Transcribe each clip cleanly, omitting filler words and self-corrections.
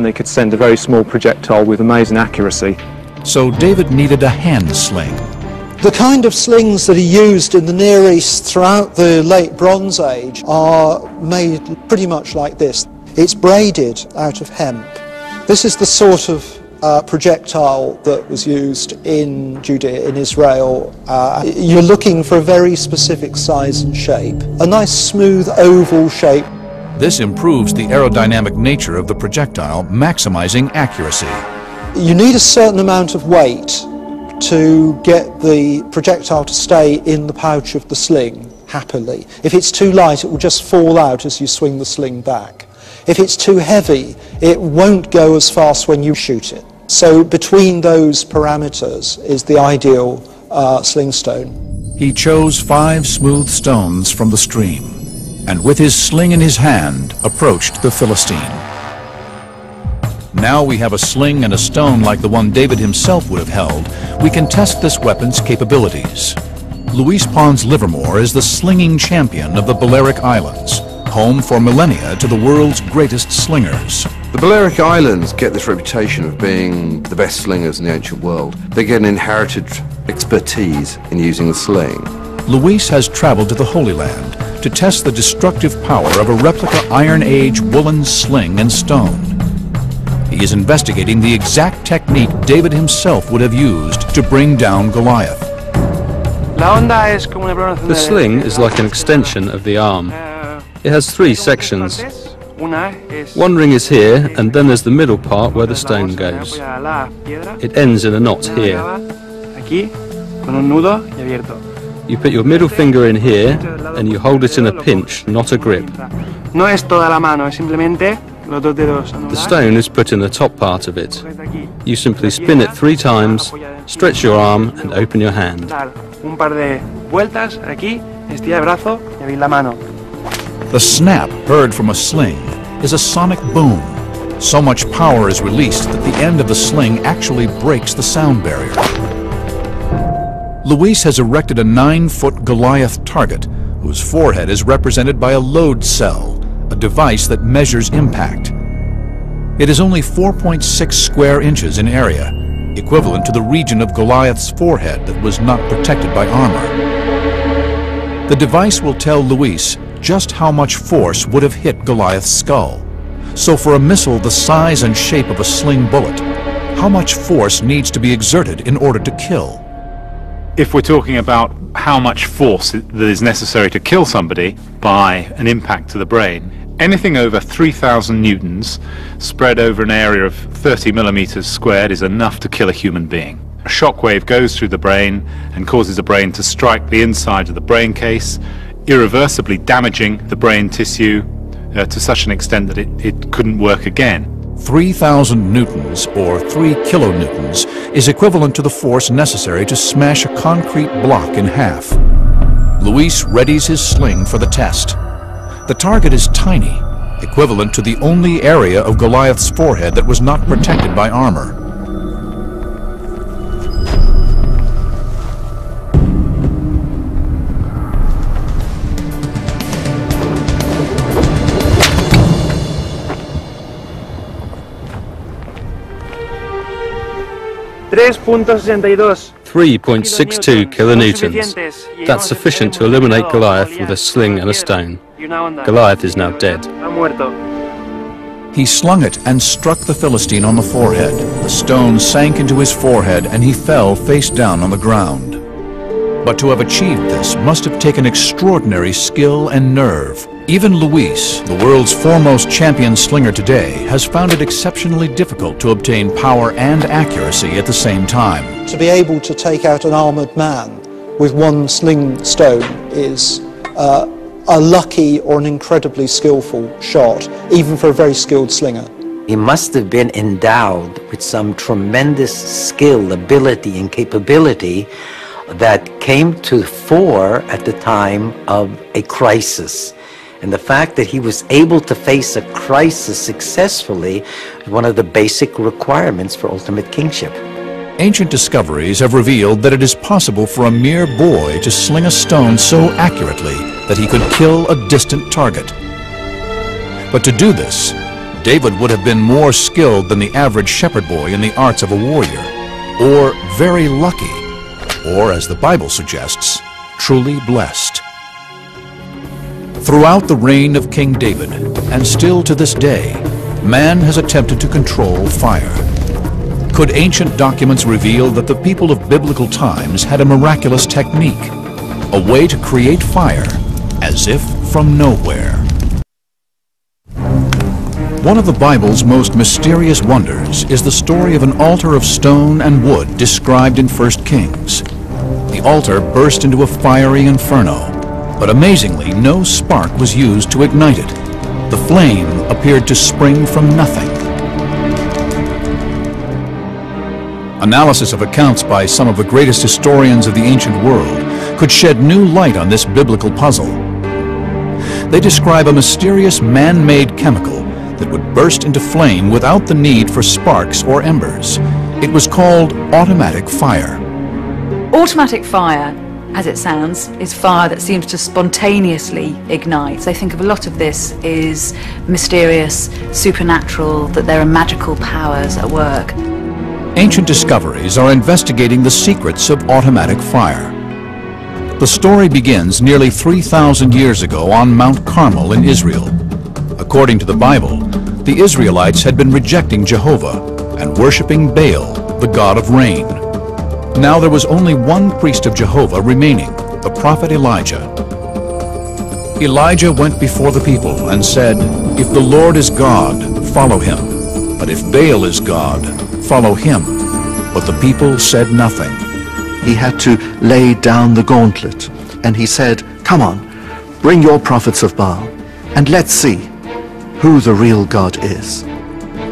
and they could send a very small projectile with amazing accuracy. So David needed a hand sling. The kind of slings that are used in the Near East throughout the late Bronze Age are made pretty much like this. It's braided out of hemp. This is the sort of projectile that was used in Judea, in Israel. You're looking for a very specific size and shape, a nice smooth oval shape. This improves the aerodynamic nature of the projectile, maximizing accuracy. You need a certain amount of weight to get the projectile to stay in the pouch of the sling happily. If it's too light, it will just fall out as you swing the sling back. If it's too heavy, it won't go as fast when you shoot it. So between those parameters is the ideal sling stone. He chose 5 smooth stones from the stream, and with his sling in his hand, approached the Philistine. Now we have a sling and a stone like the one David himself would have held. We can test this weapon's capabilities. Luis Pons Livermore is the slinging champion of the Balearic Islands, home for millennia to the world's greatest slingers. The Balearic Islands get this reputation of being the best slingers in the ancient world. They get an inherited expertise in using the sling. Luis has traveled to the Holy Land to test the destructive power of a replica Iron Age woolen sling and stone. He is investigating the exact technique David himself would have used to bring down Goliath. The sling is like an extension of the arm. It has 3 sections. One ring is here, and then there's the middle part where the stone goes. It ends in a knot here. You put your middle finger in here, and you hold it in a pinch, not a grip. The stone is put in the top part of it. You simply spin it 3 times, stretch your arm, and open your hand. The snap heard from a sling is a sonic boom. So much power is released that the end of the sling actually breaks the sound barrier. Luis has erected a 9-foot Goliath target, whose forehead is represented by a load cell, a device that measures impact. It is only 4.6 square inches in area, equivalent to the region of Goliath's forehead that was not protected by armor. The device will tell Luis just how much force would have hit Goliath's skull. So for a missile the size and shape of a sling bullet, how much force needs to be exerted in order to kill? If we're talking about how much force that is necessary to kill somebody by an impact to the brain, anything over 3,000 newtons spread over an area of 30 millimeters squared is enough to kill a human being. A shockwave goes through the brain and causes the brain to strike the inside of the brain case, irreversibly damaging the brain tissue to such an extent that it couldn't work again. 3,000 newtons, or 3 kilonewtons, is equivalent to the force necessary to smash a concrete block in half. Luis readies his sling for the test. The target is tiny, equivalent to the only area of Goliath's forehead that was not protected by armor. .62 kilonewtons. That's sufficient to eliminate Goliath with a sling and a stone. Goliath is now dead. He slung it and struck the Philistine on the forehead. The stone sank into his forehead and he fell face down on the ground. But to have achieved this must have taken extraordinary skill and nerve. Even Luis, the world's foremost champion slinger today, has found it exceptionally difficult to obtain power and accuracy at the same time. To be able to take out an armoured man with one sling stone is a lucky or an incredibly skillful shot, even for a very skilled slinger. He must have been endowed with some tremendous skill, ability, and capability that came to the fore at the time of a crisis. And the fact that he was able to face a crisis successfully is one of the basic requirements for ultimate kingship. Ancient discoveries have revealed that it is possible for a mere boy to sling a stone so accurately that he could kill a distant target. But to do this, David would have been more skilled than the average shepherd boy in the arts of a warrior, or very lucky, or, as the Bible suggests, truly blessed. Throughout the reign of King David, and still to this day, man has attempted to control fire. Could ancient documents reveal that the people of biblical times had a miraculous technique, a way to create fire as if from nowhere? One of the Bible's most mysterious wonders is the story of an altar of stone and wood described in 1 Kings. The altar burst into a fiery inferno, but amazingly no spark was used to ignite it. The flame appeared to spring from nothing. Analysis of accounts by some of the greatest historians of the ancient world could shed new light on this biblical puzzle. They describe a mysterious man-made chemical that would burst into flame without the need for sparks or embers. It was called automatic fire. Automatic fire, as it sounds, is fire that seems to spontaneously ignite. So I think of a lot of this is mysterious, supernatural, that there are magical powers at work. Ancient discoveries are investigating the secrets of automatic fire. The story begins nearly 3,000 years ago on Mount Carmel in Israel. According to the Bible, the Israelites had been rejecting Jehovah and worshiping Baal, the god of rain. Now there was only one priest of Jehovah remaining, the prophet Elijah. Elijah went before the people and said, "If the Lord is God, follow him. But if Baal is God, follow him." But the people said nothing. He had to lay down the gauntlet, and he said, "Come on, bring your prophets of Baal, and let's see who the real God is."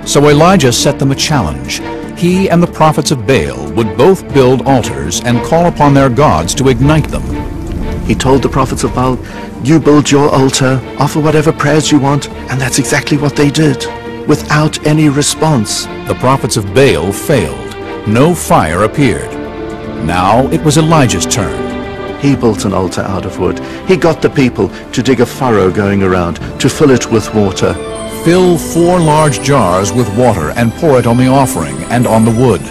So Elijah set them a challenge. He and the prophets of Baal would both build altars and call upon their gods to ignite them. He told the prophets of Baal, "You build your altar, offer whatever prayers you want," and that's exactly what they did, without any response. The prophets of Baal failed. No fire appeared. Now it was Elijah's turn. He built an altar out of wood. He got the people to dig a furrow going around, to fill it with water. Fill 4 large jars with water and pour it on the offering and on the wood.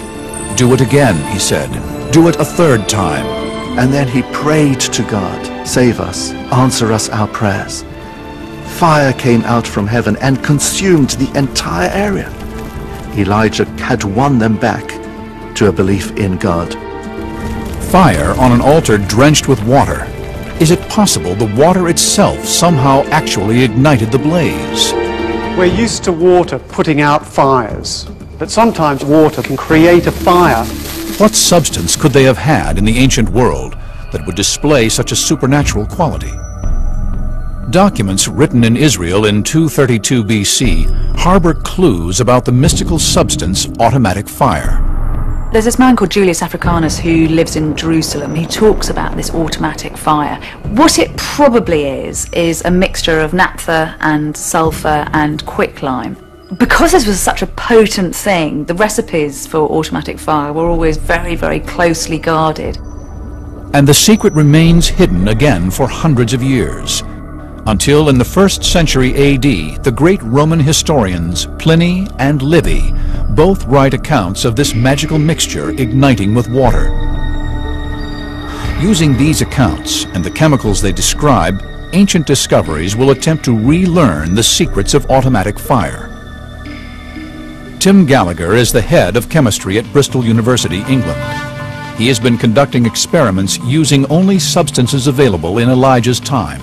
Do it again, he said. Do it a 3rd time. And then he prayed to God, "Save us, answer us our prayers." Fire came out from heaven and consumed the entire area. Elijah had won them back to a belief in God. Fire on an altar drenched with water. Is it possible the water itself somehow actually ignited the blaze? We're used to water putting out fires, but sometimes water can create a fire. What substance could they have had in the ancient world that would display such a supernatural quality? Documents written in Israel in 232 BC harbor clues about the mystical substance automatic fire. There's this man called Julius Africanus who lives in Jerusalem. He talks about this automatic fire. What it probably is a mixture of naphtha and sulfur and quicklime. Because this was such a potent thing, the recipes for automatic fire were always very, very closely guarded. And the secret remains hidden again for hundreds of years, until in the 1st century AD, the great Roman historians Pliny and Livy both write accounts of this magical mixture igniting with water. Using these accounts and the chemicals they describe, ancient discoveries will attempt to relearn the secrets of automatic fire. Tim Gallagher is the head of chemistry at Bristol University, England. He has been conducting experiments using only substances available in Elijah's time.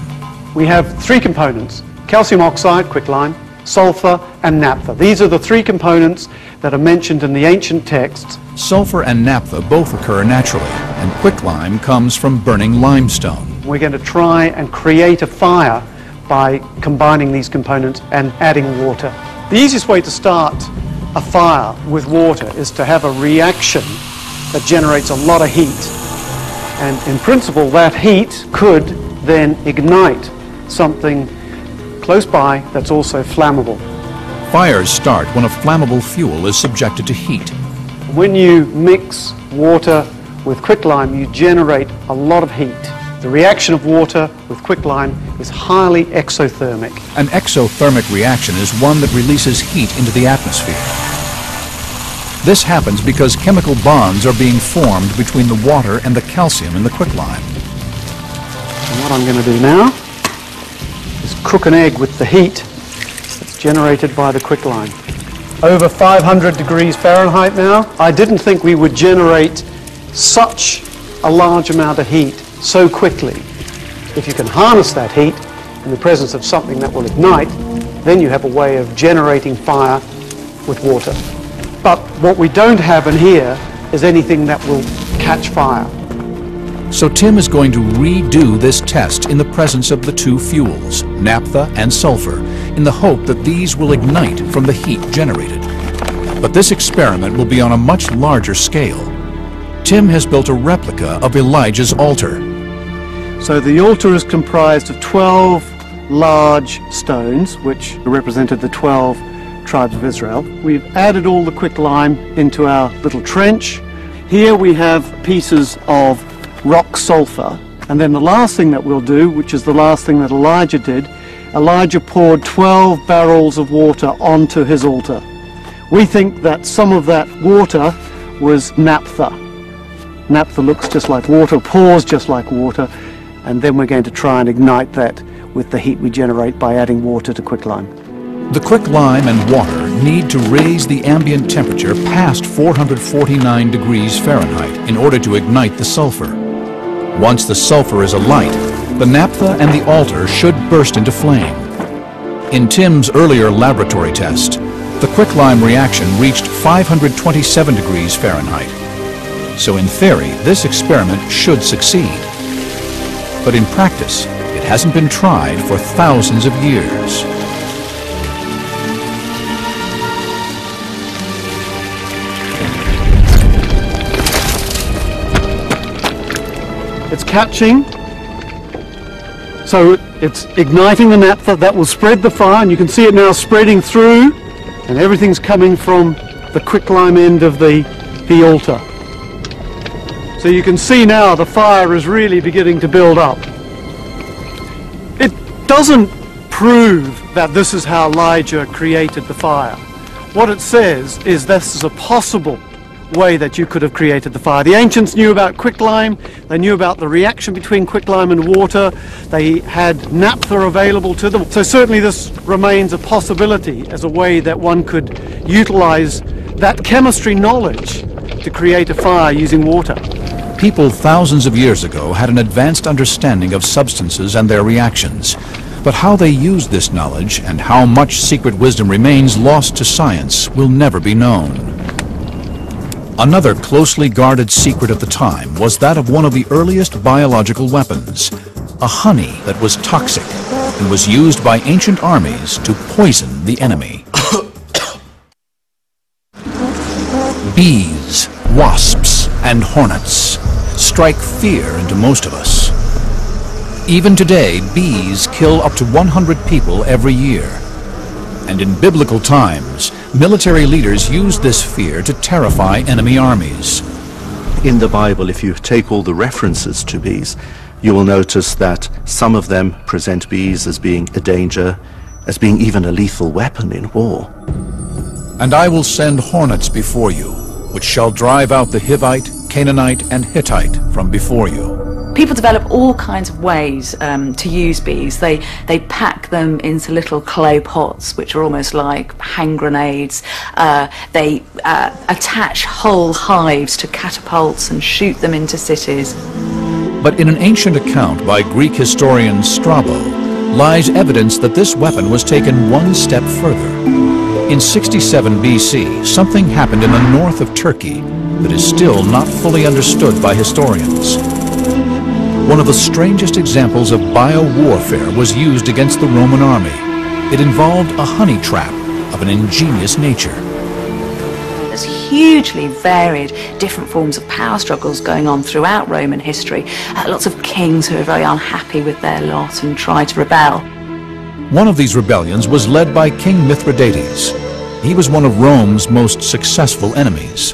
We have 3 components: calcium oxide, quicklime, sulfur and naphtha. These are the 3 components that are mentioned in the ancient texts. Sulfur and naphtha both occur naturally, and quicklime comes from burning limestone. We're going to try and create a fire by combining these components and adding water. The easiest way to start a fire with water is to have a reaction that generates a lot of heat. And in principle, that heat could then ignite something close by that's also flammable. Fires start when a flammable fuel is subjected to heat. When you mix water with quicklime, you generate a lot of heat. The reaction of water with quicklime is highly exothermic. An exothermic reaction is one that releases heat into the atmosphere. This happens because chemical bonds are being formed between the water and the calcium in the quicklime. And what I'm going to do now is cook an egg with the heat that's generated by the quicklime. Over 500 degrees Fahrenheit now. I didn't think we would generate such a large amount of heat so quickly. If you can harness that heat in the presence of something that will ignite, then you have a way of generating fire with water. But what we don't have in here is anything that will catch fire. So Tim is going to redo this test in the presence of the two fuels, naphtha and sulfur, in the hope that these will ignite from the heat generated. But this experiment will be on a much larger scale. Tim has built a replica of Elijah's altar. So the altar is comprised of 12 large stones, which represented the 12 tribes of Israel. We've added all the quicklime into our little trench. Here we have pieces of rock sulfur. And then the last thing that we'll do, which is the last thing that Elijah did, Elijah poured 12 barrels of water onto his altar. We think that some of that water was naphtha. Naphtha looks just like water, pours just like water, and then we're going to try and ignite that with the heat we generate by adding water to quicklime. The quicklime and water need to raise the ambient temperature past 449 degrees Fahrenheit in order to ignite the sulfur. Once the sulfur is alight, the naphtha and the altar should burst into flame. In Tim's earlier laboratory test, the quicklime reaction reached 527 degrees Fahrenheit. So in theory, this experiment should succeed. But in practice, it hasn't been tried for thousands of years. It's catching, so it's igniting the naphtha that will spread the fire, and you can see it now spreading through, and everything's coming from the quicklime end of the altar. So you can see now the fire is really beginning to build up. It doesn't prove that this is how Elijah created the fire. What it says is this is a possible way that you could have created the fire. The ancients knew about quicklime, they knew about the reaction between quicklime and water, they had naphtha available to them. So certainly this remains a possibility as a way that one could utilize that chemistry knowledge to create a fire using water. People thousands of years ago had an advanced understanding of substances and their reactions. But how they used this knowledge and how much secret wisdom remains lost to science will never be known. Another closely guarded secret of the time was that of one of the earliest biological weapons, a honey that was toxic and was used by ancient armies to poison the enemy. Bees, wasps, and hornets strike fear into most of us. Even today, bees kill up to 100 people every year. And in biblical times, military leaders used this fear to terrify enemy armies. In the Bible, if you take all the references to bees, you will notice that some of them present bees as being a danger, as being even a lethal weapon in war. And I will send hornets before you, which shall drive out the Hivite, Canaanite, and Hittite from before you. People develop all kinds of ways to use bees. They pack them into little clay pots, which are almost like hand grenades. They attach whole hives to catapults and shoot them into cities. But in an ancient account by Greek historian Strabo lies evidence that this weapon was taken one step further. In 67 BC, something happened in the north of Turkey that is still not fully understood by historians. One of the strangest examples of biowarfare was used against the Roman army. It involved a honey trap of an ingenious nature. There's hugely varied different forms of power struggles going on throughout Roman history. Lots of kings who are very unhappy with their lot and try to rebel. One of these rebellions was led by King Mithridates. He was one of Rome's most successful enemies.